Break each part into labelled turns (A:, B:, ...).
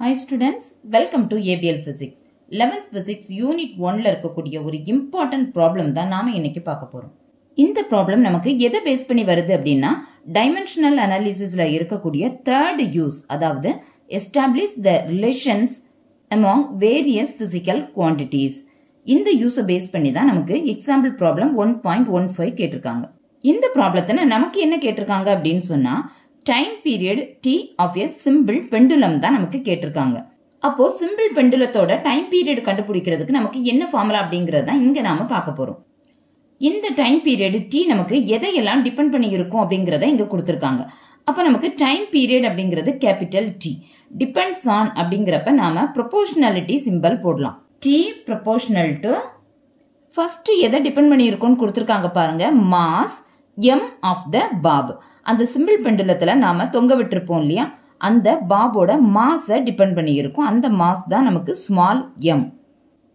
A: Hi students, welcome to ABL Physics. 11th Physics Unit 1ல இருக்கக்கூடிய ஒரு important problem தான் நாம இன்னைக்கு பார்க்க போறோம். இந்த problem நமக்கு எதை பேஸ் பண்ணி வருது அப்படின்னா dimensional analysisல இருக்கக்கூடிய third use, அதாவது establish the relations among various physical quantities. இந்த யூஸை பேஸ் பண்ணி தான் நமக்கு எக்ஸாம்பிள் ப்ராப்ளம் 1.15 கேட்டிருக்காங்க. இந்த ப்ராப்ளத்துல நமக்கு என்ன கேட்டிருக்காங்க அப்படின்னு சொன்னா time period t of a simple pendulum தான் நமக்கு கேட்டிருக்காங்க. அப்போ சிம்பிள் பெண்டுலத்தோட டைம் பீரியட் கண்டுபிடிக்கிறதுக்கு நமக்கு என்ன ஃபார்முலா அப்படிங்கறத இங்க நாம பார்க்க போறோம். இந்த டைம் பீரியட் t நமக்கு எதையெல்லாம் டிபெண்ட் பண்ணி இருக்கும் அப்படிங்கறத இங்க கொடுத்திருக்காங்க. அப்ப நமக்கு டைம் பீரியட் அப்படிங்கிறது கேபிட்டல் T டிபெண்ட்ஸ் ஆன் அப்படிங்கிறப்ப நாம ப்ரொபோர்ஷனாலிட்டி சிம்பல் போடலாம். t proportional to ஃபர்ஸ்ட் எதை டிபெண்ட் பண்ணி இருக்கும்னு கொடுத்திருக்காங்க பாருங்க, mass m of the bob. அந்த சிம்பிள் பெண்டுலத்துல நாம தொங்க விட்டுருப்போம் இல்லையா, அந்த பாபோட மாஸை டிபெண்ட் பண்ணி இருக்கும். அந்த மாஸ் தான் நமக்கு ஸ்மால் m.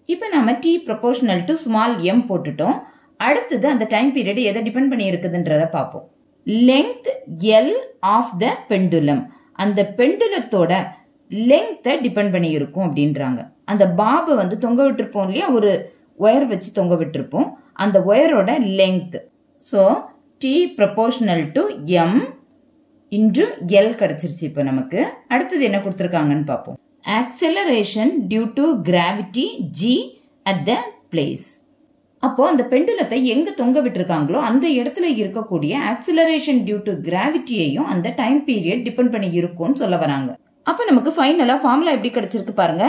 A: இப்போ நாம t proportional to small m போட்டுட்டோம். அடுத்தது அந்த டைம் பீரியட் எதை டிபெண்ட் பண்ணி இருக்குதுன்றத பார்ப்போம். Length L of the pendulum, அந்த பெண்டுலத்தோட லெங்த்தை டிபெண்ட் பண்ணி இருக்கும் அப்படின்றாங்க. அந்த பாபை வந்து தொங்க விட்டுருப்போம் இல்லையா, ஒரு ஒயர் வச்சு தொங்க விட்டுருப்போம், அந்த ஒயரோட length. So t proportional to m into L கிடைச்சிருச்சு. இப்போ நமக்கு அடுத்தது என்ன கொடுத்துருக்காங்கன்னு பார்ப்போம். Acceleration due to gravity g at the place. அப்போ அந்த பெண்டுலத்தை எங்க தொங்க விட்டுருக்காங்களோ அந்த இடத்துல இருக்கக்கூடிய ஆக்சலரேஷன் டியூ டு கிராவிட்டியையும் அந்த டைம் பீரியட் டிபெண்ட் பண்ணி இருக்கும்னு சொல்ல வராங்க. அப்போ நமக்கு ஃபைனலா ஃபார்முலா எப்படி கிடைச்சிருக்கு பாருங்க,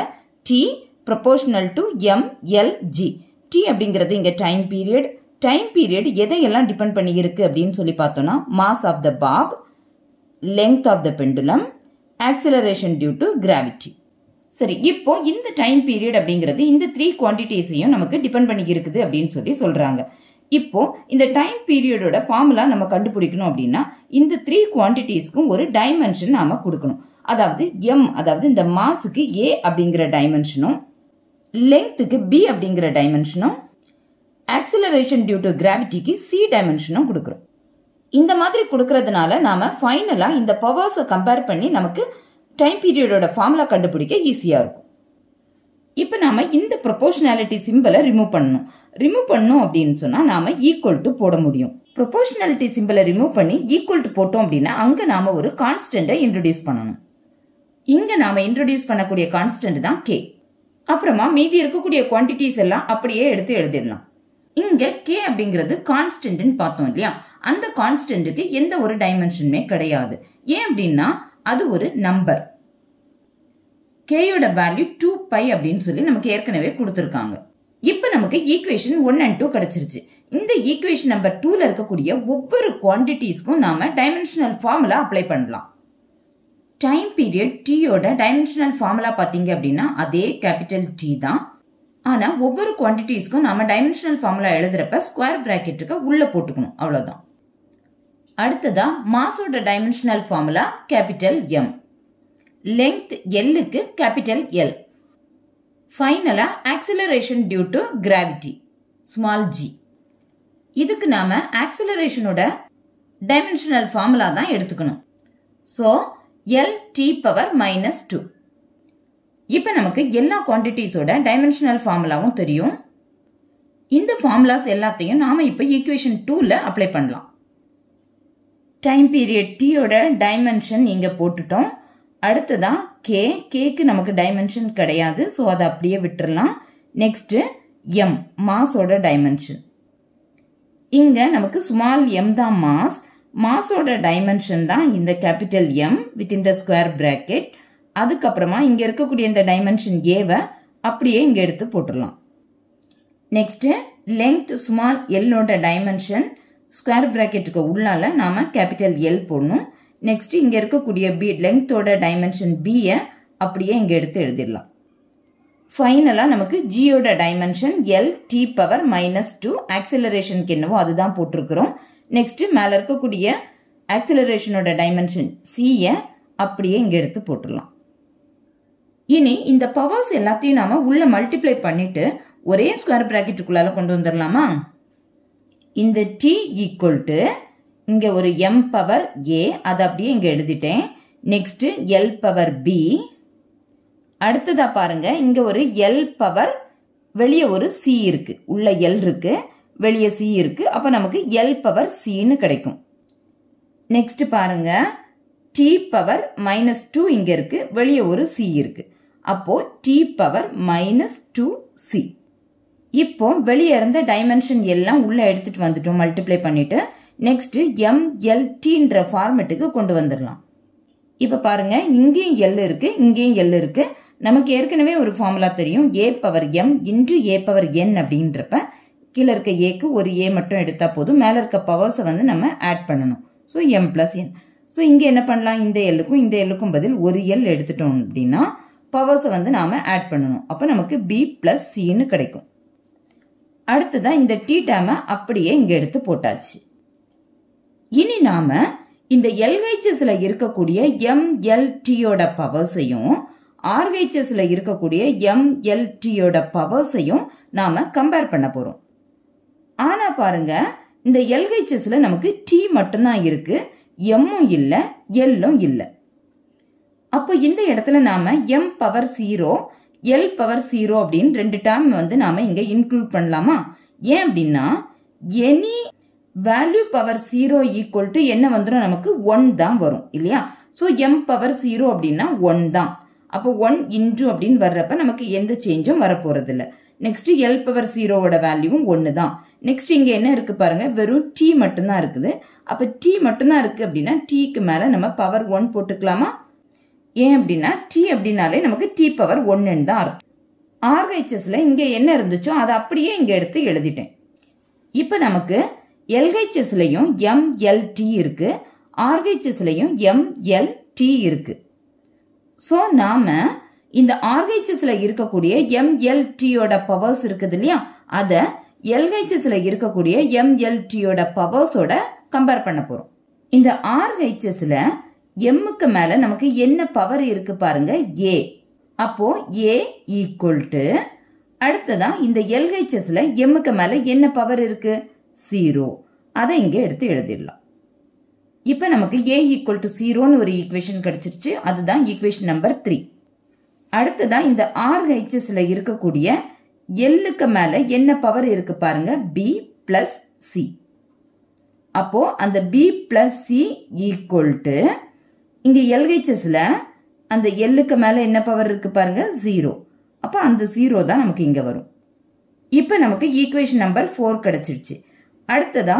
A: t proportional to m L g. t அப்படிங்கிறது இங்க டைம் பீரியட். டைம் பீரியட் எதையெல்லாம் டிபெண்ட் பண்ணி இருக்கு அப்படின்னு சொல்லி பார்த்தோம்னா mass of the bob, length of the pendulum, acceleration due to gravity. சரி, இப்போ இந்த டைம் பீரியட் அப்படிங்கிறது இந்த 3 குவான்டிட்டிஸையும் நமக்கு டிபெண்ட் பண்ணி இருக்குது அப்படின்னு சொல்லி சொல்றாங்க. இப்போ இந்த டைம் பீரியடோட ஃபார்முலா நம்ம கண்டுபிடிக்கணும் அப்படின்னா இந்த 3 குவான்டிட்டிஸ்க்கும் ஒரு டைமென்ஷன் நாம கொடுக்கணும். அதாவது m, அதாவது இந்த மாஸுக்கு a அப்படிங்கிற டைமென்ஷனும், லெங்த்துக்கு b அப்படிங்கிற டைமென்ஷனும், ஆக்சலரேஷன் டியூ டு கிராவிட்டிக்கு c டைமென்ஷனும் கொடுக்குறோம். இந்த மாதிரி கொடுக்கறதுனால நாம ஃபைனலா இந்த பவர்ஸை கம்பேர் பண்ணி நமக்கு டைம் பீரியடோட ஃபார்முலா கண்டுபிடிக்க ஈஸியா இருக்கும். இப்போ நாம இந்த ப்ரொபோர்ஷனாலிட்டி சிம்பிளை ரிமூவ் பண்ணணும் அப்படின்னு சொன்னா நாம ஈக்குவல் டு போட முடியும். ப்ரொபோர்ஷனாலிட்டி சிம்பிளை ரிமூவ் பண்ணி ஈக்குவல் டு போட்டோம் அப்படின்னா அங்க நாம ஒரு கான்ஸ்டன்டை இன்ட்ரோடியூஸ் பண்ணணும். இங்க நாம இன்ட்ரோடியூஸ் பண்ணக்கூடிய கான்ஸ்டன்ட் தான் k. அப்புறமா மீதி இருக்கக்கூடிய குவான்டிட்டிஸ் எல்லாம் அப்படியே எடுத்து எழுதிடலாம். இங்க k அப்படிங்கிறது கான்ஸ்டன்ட்னு பார்த்தோம் இல்லையா, அந்த கான்ஸ்டன்ட்டுக்கு எந்த ஒரு டைமென்ஷனுமே கிடையாது. ஏன் அப்படின்னா அது ஒரு நம்பர். கேயோட வேல்யூ 2π அப்படின்னு சொல்லி நமக்கு ஏற்கனவே கொடுத்துருக்காங்க. இப்போ நமக்கு ஈக்குவேஷன் 1 and 2 கிடைச்சிருச்சு. இந்த ஈக்குவேஷன் நம்பர் 2ல இருக்கக்கூடிய ஒவ்வொரு குவான்டிட்டிஸ்க்கும் நாம டைமென்ஷனல் ஃபார்முலா அப்ளை பண்ணலாம். டைம் பீரியட் டீயோட டைமென்ஷனல் ஃபார்முலா பார்த்தீங்க அப்படின்னா அதே கேபிட்டல் T தான். ஆனா ஒவ்வொரு குவான்டிட்டிஸ்க்கும் நாம டைமென்ஷனல் ஃபார்முலா எழுதுறப்ப ஸ்கொயர் பிராக்கெட்டுக்கு உள்ள போட்டுக்கணும், அவ்வளவுதான். அடுத்ததா மாஸோட dimensional formula capital M, length Lக்கு கேபிட்டல் L, ஃபைனலா acceleration due to gravity small g. இதுக்கு நாம ஆக்சலரேஷனோட டைமென்ஷனல் ஃபார்முலா தான் எடுத்துக்கணும். So Lt⁻². இப்போ நமக்கு எல்லா குவான்டிட்டிஸோட டைமென்ஷனல் ஃபார்முலாவும் தெரியும். இந்த ஃபார்முலாஸ் எல்லாத்தையும் நாம இப்போ ஈக்குவேஷன் 2ல அப்ளை பண்ணலாம். டைம் பீரியட் டீயோட டைமென்ஷன் இங்க போட்டுட்டோம். அடுத்ததான் கேக்கு நமக்கு டைமென்ஷன் கிடையாது, ஸோ அதை அப்படியே விட்டுறலாம். நெக்ஸ்ட் m, மாஸோட டைமென்ஷன். இங்க நமக்கு ஸ்மால் m தான் மாஸோட டைமென்ஷன் தான் இந்த capital M within the square bracket. அதுக்கப்புறமா இங்க இருக்கக்கூடிய இந்த டைமென்ஷன் ஏவை அப்படியே இங்க எடுத்து போட்டுடலாம். நெக்ஸ்ட் லெங்த் ஸ்மால் எல்லோட டைமென்ஷன் ஸ்கொயர் பிராக்கெட்டுக்கு உள்ளால நாம கேபிட்டல் L போடணும். நெக்ஸ்ட் இங்க இருக்கக்கூடிய பி லெங்த்தோட டைமென்ஷன் B-ய அப்படியே இங்க எடுத்து எழுதிடலாம். ஃபைனலா நமக்கு Gயோட டைமென்ஷன் Lt⁻². ஆக்சலரேஷனுக்கு என்னவோ அதுதான் போட்டிருக்கிறோம். நெக்ஸ்ட் மேல இருக்கக்கூடிய ஆக்சலரேஷனோட டைமென்ஷன் C-ய அப்படியே இங்க எடுத்து போட்டுடலாம். இனி இந்த பவர்ஸ் எல்லாத்தையும் நாம உள்ள மல்டிப்ளை பண்ணிட்டு ஒரே ஸ்கொயர் பிராக்கெட்டுக்குள்ளால கொண்டு வந்துடலாமா? இந்த t ஈக்குவல் டு இங்க ஒரு m பவர் a, அதை அப்படியே இங்க எழுதிட்டேன். நெக்ஸ்ட் l பவர் b அடுத்ததா பாருங்க, இங்க ஒரு L பவர் வெளியே ஒரு C இருக்கு, உள்ள L இருக்கு, வெளியே C இருக்கு. அப்ப நமக்கு L பவர் Cன்னு கிடைக்கும். நெக்ஸ்ட் பாருங்க, T பவர் -2 இங்க இருக்கு, வெளியே ஒரு C இருக்கு. அப்போ T பவர் -2C. இப்போ வெளியே இருந்த டைமென்ஷன் எல்லாம் உள்ள எடுத்துட்டு வந்துட்டோம், மல்டிப்ளை பண்ணிட்டு. நெக்ஸ்ட் MLTன்ற ஃபார்மேட்டுக்கு கொண்டு வந்துடலாம். இப்ப பாருங்க, இங்கேயும் L இருக்கு, இங்கேயும் L இருக்கு. நமக்கு ஏற்கனவே ஒரு ஃபார்முலா தெரியும், A power M into A power N அப்படின்றப்ப கீழே இருக்க ஏக்கு ஒரு A மட்டும் எடுத்தா போதும், மேல இருக்க பவர்ஸை வந்து நம்ம ஆட் பண்ணணும். So M plus N. So இங்க என்ன பண்ணலாம், இந்த Lக்கும் இந்த Lக்கும் பதில் ஒரு L எடுத்துட்டோம் அப்படின்னா பவர்ஸை வந்து நாம ஆட் பண்ணணும். அப்ப நமக்கு B பிளஸ் Cன்னு கிடைக்கும். அடுத்ததான் இந்த T டேர்மை அப்படியே இங்க எடுத்து போட்டாச்சு. இனி நாம இந்த LHSல இருக்கக்கூடிய MLTயோட பவர்ஸையும் RHSல இருக்கக்கூடிய MLTயோட பவர்ஸையும் நாம கம்பேர் பண்ண போறோம். ஆனா பாருங்க, இந்த LHSல நமக்கு T மட்டும்தான் இருக்கு, Mமும் இல்ல, Lலும் இல்ல. அப்போ இந்த இடத்துல நாம M பவர் 0 L பவர் 0 அப்படின்னு ரெண்டு டேர்ம் வந்து நாம இங்க இன்க்ளூட் பண்ணலாமா? ஏன் அப்படின்னா any value power 0 equal to என்ன வந்துடும், நமக்கு 1 தான் வரும் இல்லையா? ஸோ M பவர் 0 அப்படின்னா 1 தான். அப்போ 1 இன்டு அப்படின்னு வர்றப்ப நமக்கு எந்த சேஞ்சும் வரப்போறது இல்லை. நெக்ஸ்ட் L பவர் 0வோட வேல்யூவும் 1 தான். நெக்ஸ்ட் இங்க என்ன இருக்கு பாருங்க, வெறும் T மட்டும்தான் இருக்குது. அப்ப T மட்டும்தான் இருக்கு அப்படின்னா Tக்கு மேல நம்ம பவர் 1 போட்டுக்கலாமா? ஏன் அப்படின்னா T அப்படின்னாலே நமக்கு T பவர் 1ன்னு தான் அர்த்தம். RHSல இங்க என்ன இருந்துச்சோ அதை அப்படியே இங்க எடுத்து எழுதிட்டேன். இப்ப நமக்கு LHSலயும் MLT இருக்கு, RHSலயும் MLT இருக்கு. ஸோ நாம இந்த RHSல இருக்கக்கூடிய MLTயோட பவர்ஸ் இருக்குது இல்லையா, அதை LHSல இருக்கக்கூடிய MLTயோட பவர்ஸோட கம்பேர் பண்ண போறோம். இந்த RHSல Mக்கு மேல நமக்கு என்ன பவர் இருக்கு பாருங்க, A. அப்போ A ஈக்குவல் டு, அடுத்ததான் இந்த LHSல Mக்கு மேல என்ன பவர் இருக்கு, 0. அதை இங்க எடுத்து எழுதிடலாம். இப்ப நமக்கு A ஈக்குவல் டு 0ன்னு ஒரு ஈக்குவேஷன் கிடைச்சிருச்சு, அதுதான் ஈக்குவேஷன் நம்பர் 3. அடுத்ததான் இந்த RHSல இருக்கக்கூடிய Lக்கு மேல என்ன பவர் இருக்கு பாருங்க, B பிளஸ் C. அப்போ அந்த B plus C equal to, இங்க LHSல அந்த Lக்கு மேல என்ன பவர் இருக்கு பாருங்க, 0. அப்ப அந்த 0 தான் நமக்கு இங்க வரும். இப்ப நமக்கு ஈக்குவேஷன் நம்பர் 4 கிடைச்சிருச்சு. அடுத்ததா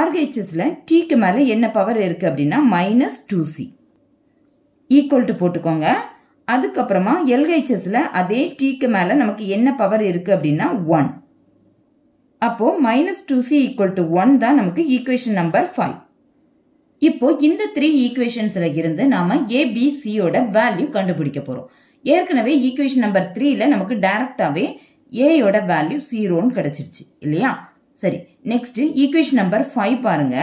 A: RHSல Tக்கு மேல என்ன பவர் இருக்கு அப்படின்னா -2C ஈக்குவல் டு போட்டுக்கோங்க. அதுக்கப்புறமா LHSல அதே Tக்கு மேல நமக்கு என்ன பவர் இருக்கு அப்படின்னா 1. அப்போ -2C ஈக்குவல் டு 1 தான் நமக்கு ஈக்குவேஷன் நம்பர் 5. இப்போ இந்த 3 ஈக்குவேஷன்ஸ்ல இருந்து நாம ABCயோட வேல்யூ கண்டுபிடிக்க போறோம். ஏற்கனவே ஈக்குவேஷன் நம்பர் 3ல நமக்கு டைரக்டாவே Aயோட வேல்யூ 0ன்னு கிடைச்சிருச்சு இல்லையா? சரி, நெக்ஸ்ட் ஈக்குவேஷன் நம்பர் 5 பாருங்க,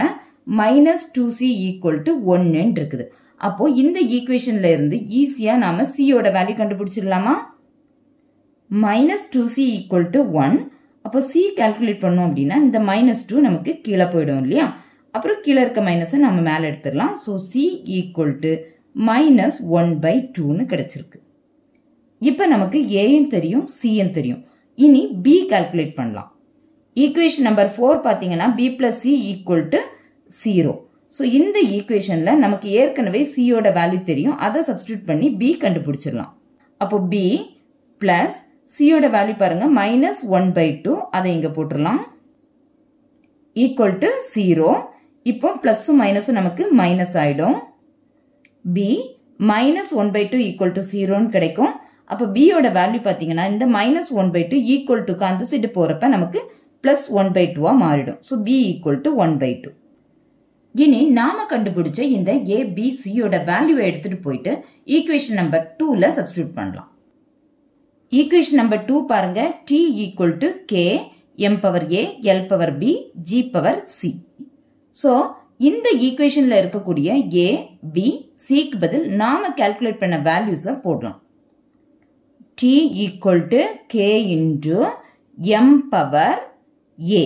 A: -2C ஈக்குவல் டு 1ன்னு இருக்குது. அப்போ இந்த ஈக்குவேஷன்ல இருந்து ஈஸியா நாம Cயோட வேல்யூ கண்டுபிடிச்சிடலாமா? -2C equal to 1. அப்போ C கால்குலேட் பண்ணோம் அப்படின்னா இந்த -2 நமக்கு கீழே போயிடும் இல்லையா? அப்புறம் கீழே இருக்க மைனஸை நம்ம மேலே எடுத்துடலாம். ஸோ C ஈக்குவல் டு -1/2ன்னு கிடைச்சிருக்கு. இப்போ நமக்கு Aயும் தெரியும், Cயும் தெரியும். இனி B கால்குலேட் பண்ணலாம். ஈக்குவேஷன் நம்பர் 4 பார்த்தீங்கன்னா B plus C equal to 0. So இந்த ஈக்குவேஷன்ல நமக்கு ஏற்கனவே Cயோட வேல்யூ தெரியும், அதை சப்ஸ்டியூட் பண்ணி B கண்டுபிடிச்சிடலாம். அப்போ B பிளஸ் Cயோட வேல்யூ பாருங்க -1/2, அதை இங்க போட்டுடலாம், ஈக்குவல் டு 0. இப்போ பிளஸும் மைனஸும் நமக்கு மைனஸ் ஆயிடும். B -1/2 ஈக்குவல் டு 0ன்னு கிடைக்கும். அப்போ Bயோட வேல்யூ பார்த்தீங்கன்னா இந்த -1/2 ஈக்குவல் டுக்கு அந்த சைடு போறப்ப நமக்கு +1/2 மாறிடும். So B equal to 1/2. இனி நாம கண்டுபிடிச்ச இந்த ABCயோட வேல்யூவை எடுத்துட்டு போயிட்டு ஈக்குவேஷன் நம்பர் 2ல சப்ஸ்டியூட் பண்ணலாம். ஈக்குவேஷன் நம்பர் 2 பாருங்க, T equal to K M power A L power B G power C. So இந்த ஈக்குவேஷன்ல இருக்கக்கூடிய A B Cக்கு பதில் நாம கால்குலேட் பண்ண வேல்யூஸை போடலாம். T equal to K into M power A.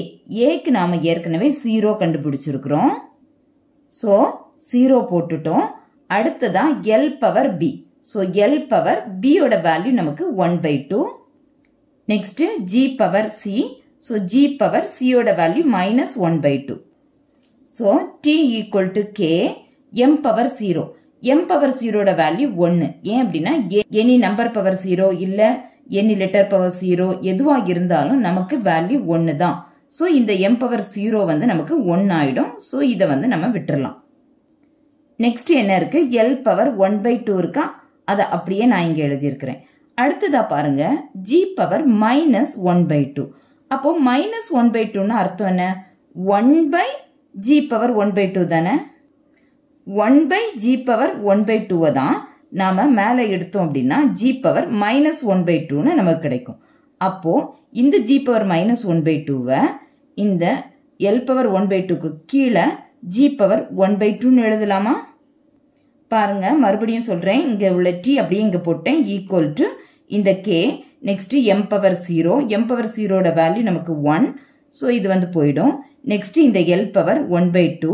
A: Aக்கு நாம ஏற்கனவே 0 கண்டுபிடிச்சிருக்கிறோம். ஸோ 0 போட்டுட்டோம். அடுத்ததான் L power B. So L power பியோட வேல்யூ நமக்கு 1/2. Next G power C. So G power சியோட value -1/2. So T equal to K M power 0. M power 0 value 1. ஏன் அப்படின்னா எனி நம்பர் பவர் 0 இல்ல எனி லெட்டர் பவர் 0 எதுவாக இருந்தாலும் நமக்கு value 1 தான். ஸோ இந்த எம் பவர் 0 வந்து நமக்கு 1 ஆயிடும். ஸோ இதை வந்து நம்ம விட்டுறலாம். நெக்ஸ்ட் என்ன இருக்கு? எல் பவர் 1/2 இருக்கா? அதை அப்படியே நான் இங்க எழுதியிருக்கிறேன். அடுத்ததா பாருங்க ஜி பவர் -1/2. அப்போ -1/2ன்னு அர்த்தம் என்ன? 1/g பவர் 1/2 தானே? 1/g பவர் 1/2 தான் நாம மேல எடுத்தோம் அப்படின்னா g பவர் -1/2ன்னு நமக்கு கிடைக்கும். அப்போ இந்த g பவர் -1/2 இந்த l பவர் 1/2க்கு கீழே g பவர் 1/2ன்னு எழுதலாமா? பாருங்க மறுபடியும் சொல்றேன். இங்க உள்ள t அப்படியே இங்க போட்டேன். ஈக்குவல் டு இந்த k next m power 0. m power 0 value நமக்கு 1. ஸோ இது வந்து போயிடும். நெக்ஸ்ட் இந்த l பவர் 1/2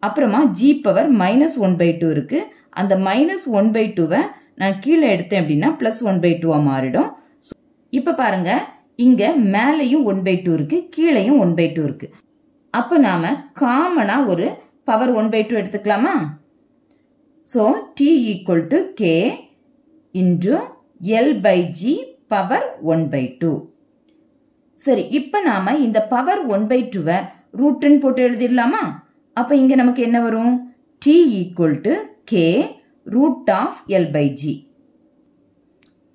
A: அப்புறமா g பவர் -1/2 இருக்கு. அந்த -1/2 நான் கீழே எடுத்தேன் அப்படின்னா +1/2 மாறிடும். இப்ப பாருங்க இங்க மேலையும் 1/2 இருக்கு, கீழையும் 1/2 இருக்கு. அப்ப நாம காமனா ஒரு பவர் 1/2 எடுத்துக்கலாமா? So t equal to k into l/g power 1/2. சரி, இப்ப நாம இந்த பவர் 1/2 ரூட்னு போட்டு எழுதிடலாமா? அப்ப இங்க நமக்கு என்ன வரும்? t equal to k root of l/g.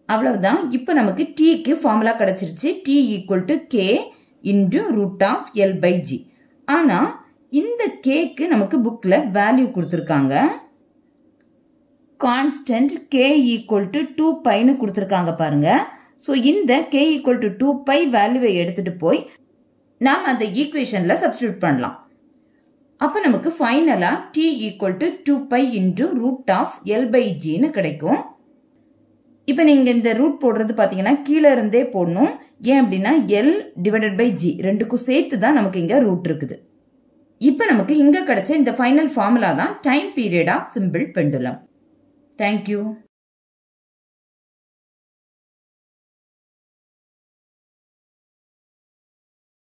A: அவ்வளவுதான். இப்ப நமக்கு t க்கு ஃபார்முலா கிடைச்சிருச்சு. t equal to k into root of l/g. ஆனா இந்த k க்கு நமக்கு புக்ல வேல்யூ கொடுத்திருக்காங்க. கான்ஸ்டன்ட் k ஈக்குவல் டு 2πன்னு கொடுத்திருக்காங்க பாருங்க. ஸோ இந்த k ஈக்குவல் டு 2π வேல்யூவை எடுத்துட்டு போய் நாம் அந்த ஈக்குவேஷன்ல சப்ஸ்டிடியூட் பண்ணலாம். அப்ப நமக்கு ஃபைனலா t equal to 2π into root of l/gன்னு கிடைக்கும். இப்ப நீங்க இந்த ரூட் போடுறது பாத்தீங்கன்னா கீழே இருந்தே போடணும். ஏன் அப்படின்னா l/g ரெண்டுக்கும் சேர்த்து தான் நமக்கு இங்க ரூட் இருக்குது. இப்ப நமக்கு இங்க கிடைச்ச இந்த ஃபைனல் ஃபார்முலா தான் time period of simple pendulum. Thank you.